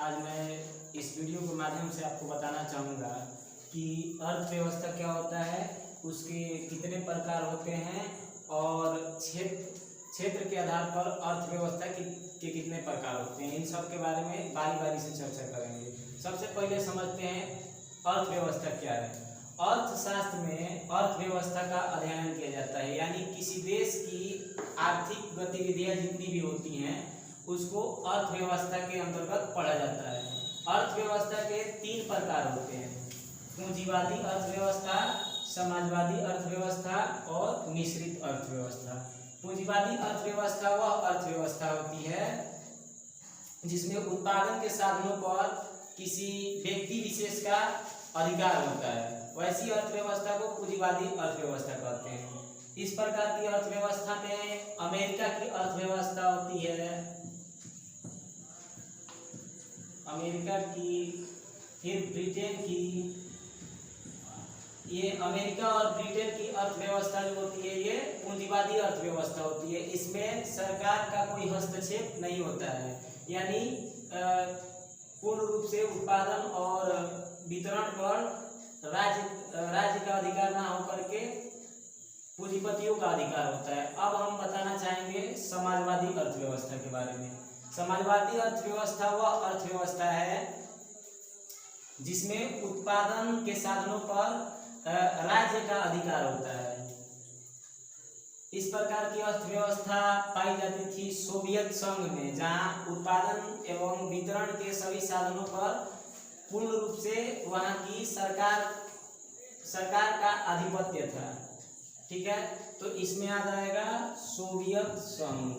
आज मैं इस वीडियो के माध्यम से आपको बताना चाहूँगा कि अर्थव्यवस्था क्या होता है, उसके कितने प्रकार होते हैं और क्षेत्र के आधार पर अर्थव्यवस्था के कितने प्रकार होते हैं। इन सब के बारे में बारी बारी से चर्चा करेंगे। सबसे पहले समझते हैं अर्थव्यवस्था क्या है। अर्थशास्त्र में अर्थव्यवस्था का अध्ययन किया जाता है, यानी किसी देश की आर्थिक गतिविधियां जितनी भी होती हैं उसको अर्थव्यवस्था के अंतर्गत पढ़ा जाता है। अर्थव्यवस्था के 3 प्रकार होते हैं: पूंजीवादी अर्थव्यवस्था, समाजवादी अर्थव्यवस्था और मिश्रित अर्थव्यवस्था। पूंजीवादी अर्थव्यवस्था वह अर्थव्यवस्था होती है जिसमें उत्पादन के साधनों पर किसी व्यक्ति विशेष का अधिकार होता है। वैसी अर्थव्यवस्था को पूंजीवादी अर्थव्यवस्था कहते हैं। इस प्रकार की अर्थव्यवस्था में अमेरिका की अर्थव्यवस्था होती है, अमेरिका की, फिर ब्रिटेन की। ये अमेरिका और ब्रिटेन की अर्थव्यवस्था जो होती है ये पूंजीवादी अर्थव्यवस्था होती है। इसमें सरकार का कोई हस्तक्षेप नहीं होता है, यानी पूर्ण रूप से उत्पादन और वितरण पर राज्य का अधिकार ना होकर के पूंजीपतियों का अधिकार होता है। अब हम बताना चाहेंगे समाजवादी अर्थव्यवस्था के बारे में। समाजवादी अर्थव्यवस्था वह अर्थव्यवस्था है जिसमें उत्पादन के साधनों पर राज्य का अधिकार होता है। इस प्रकार की अर्थव्यवस्था पाई जाती थी सोवियत संघ में, जहां उत्पादन एवं वितरण के सभी साधनों पर पूर्ण रूप से वहां की सरकार का आधिपत्य था। ठीक है, तो इसमें आ जाएगा सोवियत संघ।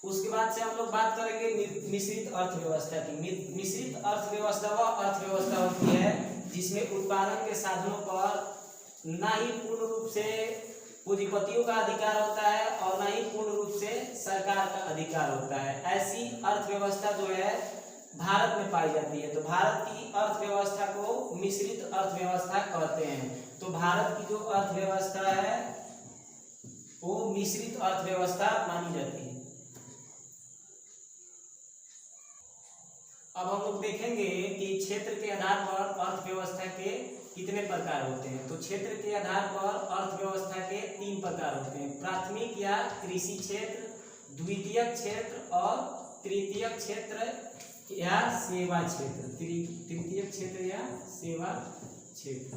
उसके बाद से हम लोग बात करेंगे मिश्रित अर्थव्यवस्था की। मिश्रित अर्थव्यवस्था वह अर्थव्यवस्था होती है जिसमें उत्पादन के साधनों पर ना ही पूर्ण रूप से पूंजीपतियों का अधिकार होता है और ना ही पूर्ण रूप से सरकार का अधिकार होता है। ऐसी अर्थव्यवस्था जो है भारत में पाई जाती है। तो भारत की अर्थव्यवस्था को मिश्रित अर्थव्यवस्था कहते हैं। तो भारत की जो अर्थव्यवस्था है वो मिश्रित अर्थव्यवस्था मानी जाती है। अब हम लोग देखेंगे कि क्षेत्र के आधार पर अर्थव्यवस्था के कितने प्रकार होते हैं। तो क्षेत्र के आधार पर अर्थव्यवस्था के 3 प्रकार होते हैं: प्राथमिक या कृषि क्षेत्र, द्वितीयक क्षेत्र और तृतीयक क्षेत्र या सेवा क्षेत्र। तृतीयक क्षेत्र या सेवा क्षेत्र।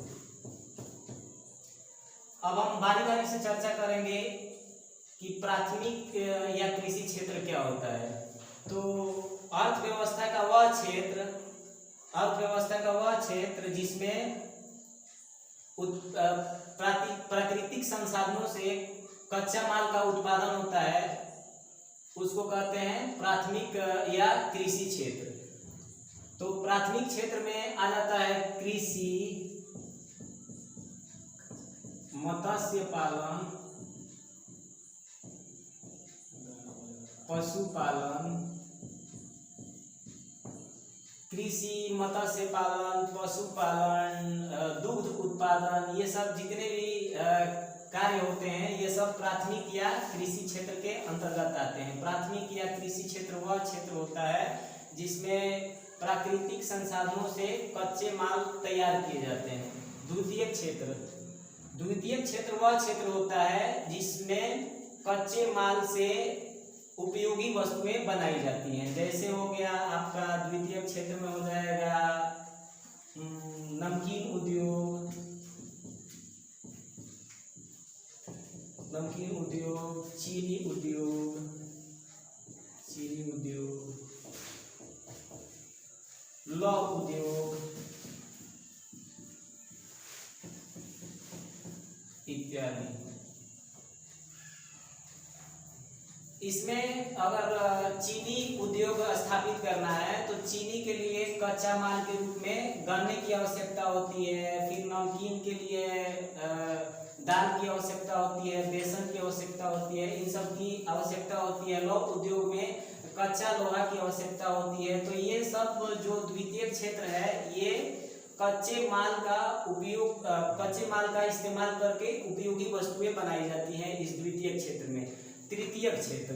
अब हम बारी बारी से चर्चा करेंगे कि प्राथमिक या कृषि क्षेत्र क्या होता है। तो अर्थव्यवस्था का वह क्षेत्र जिसमें प्राकृतिक संसाधनों से कच्चा माल का उत्पादन होता है उसको कहते हैं प्राथमिक या कृषि क्षेत्र। तो प्राथमिक क्षेत्र में आ जाता है कृषि, मत्स्य पालन, पशुपालन। कृषि, मत्स्य पालन, पशुपालन, दुग्ध उत्पादन, ये सब जितने भी कार्य होते हैं ये सब प्राथमिक या कृषि क्षेत्र के अंतर्गत आते हैं। प्राथमिक या कृषि क्षेत्र वह क्षेत्र होता है जिसमें प्राकृतिक संसाधनों से कच्चे माल तैयार किए जाते हैं। द्वितीयक क्षेत्र वह क्षेत्र होता है जिसमें कच्चे माल से उपयोगी वस्तुएं बनाई जाती हैं। जैसे हो गया आपका द्वितीयक क्षेत्र में हो जाएगा नमकीन उद्योग, चीनी उद्योग, लौह उद्योग इत्यादि। इसमें अगर चीनी उद्योग स्थापित करना है तो चीनी के लिए कच्चा माल के रूप में गन्ने की आवश्यकता होती है, फिर नमकीन के लिए दाल की आवश्यकता होती है, बेसन की आवश्यकता होती है, इन सब की आवश्यकता होती है। लौह उद्योग में कच्चा लोहा की आवश्यकता होती है। तो ये सब जो द्वितीय क्षेत्र है ये कच्चे माल का इस्तेमाल करके उपयोगी वस्तुएं बनाई जाती हैं इस द्वितीयक क्षेत्र में। तृतीयक क्षेत्र,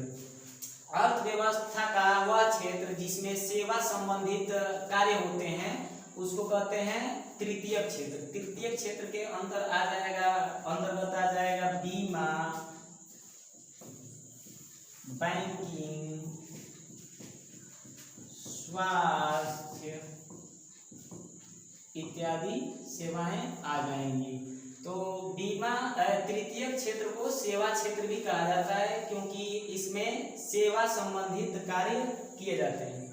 अर्थव्यवस्था का वह क्षेत्र जिसमें सेवा संबंधित कार्य होते हैं उसको कहते हैं तृतीयक क्षेत्र। तृतीयक क्षेत्र के अंतर्गत आ जाएगा बीमा, बैंकिंग, स्वास्थ्य इत्यादि सेवाएं आ जाएंगी। तो बीमा तृतीयक क्षेत्र को सेवा क्षेत्र भी कहा जाता है क्योंकि इसमें सेवा संबंधित कार्य किए जाते हैं।